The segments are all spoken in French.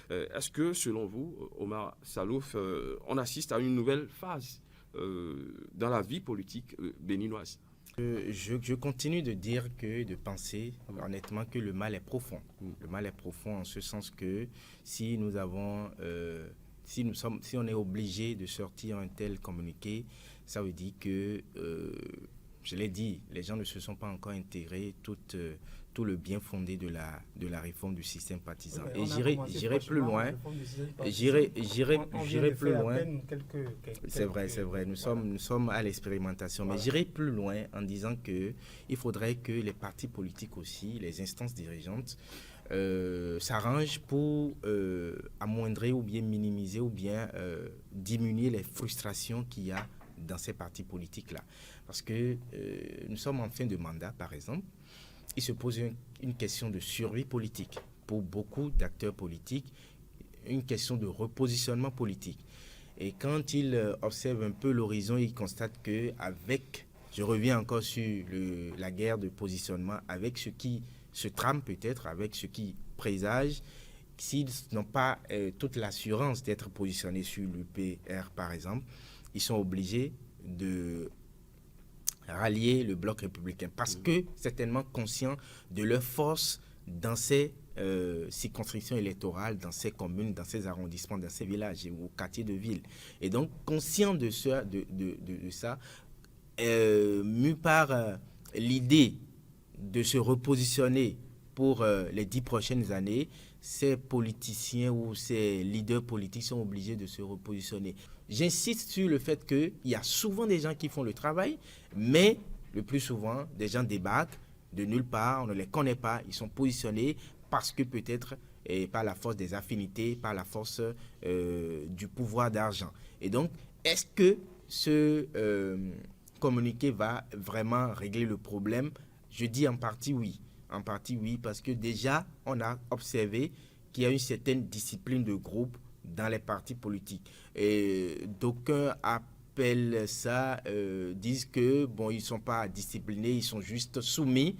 Est-ce que, selon vous, Omar Salouf, on assiste à une nouvelle phase dans la vie politique béninoise? Je continue de penser honnêtement que le mal est profond. Le mal est profond en ce sens que si nous avons, si on est obligé de sortir un tel communiqué, ça veut dire que, je l'ai dit, les gens ne se sont pas encore intégrés tout le bien fondé de la réforme du système partisan. Oui, et j'irai plus loin. J'irai plus loin. C'est vrai. Nous sommes à l'expérimentation. Voilà. Mais j'irai plus loin en disant que il faudrait que les partis politiques aussi, les instances dirigeantes, s'arrangent pour amoindrir ou bien minimiser ou bien diminuer les frustrations qu'il y a dans ces partis politiques-là. Parce que nous sommes en fin de mandat, par exemple. Il se pose une question de survie politique pour beaucoup d'acteurs politiques, une question de repositionnement politique. Et quand ils observent un peu l'horizon, ils constatent qu'avec, je reviens encore sur la guerre de positionnement, avec ce qui se trame peut-être, avec ce qui présage, s'ils n'ont pas toute l'assurance d'être positionnés sur l'UPR, par exemple, ils sont obligés de rallier le bloc républicain parce que certainement conscients de leur force dans ces circonscriptions électorales, dans ces communes, dans ces arrondissements, dans ces villages et au quartier de ville. Et donc, conscients de ça, mus par l'idée de se repositionner pour les 10 prochaines années, ces politiciens ou ces leaders politiques sont obligés de se repositionner. J'insiste sur le fait qu'il y a souvent des gens qui font le travail, mais le plus souvent, des gens débarquent de nulle part, on ne les connaît pas, ils sont positionnés parce que peut-être par la force des affinités, par la force du pouvoir d'argent. Et donc, est-ce que ce communiqué va vraiment régler le problème? Je dis en partie oui. En partie oui, parce que déjà, on a observé qu'il y a une certaine discipline de groupe dans les partis politiques. Et d'aucuns appellent ça, disent que bon, ils ne sont pas disciplinés, ils sont juste soumis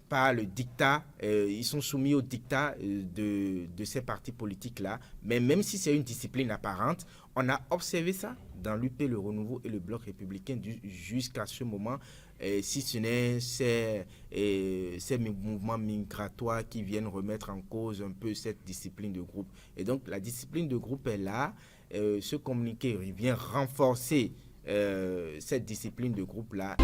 par le dictat, ils sont soumis au dictat de ces partis politiques-là. Mais même si c'est une discipline apparente, on a observé ça dans l'UP, le Renouveau et le Bloc républicain jusqu'à ce moment, si ce n'est ces mouvements migratoires qui viennent remettre en cause un peu cette discipline de groupe. Et donc, la discipline de groupe est là. Ce communiqué vient renforcer cette discipline de groupe-là.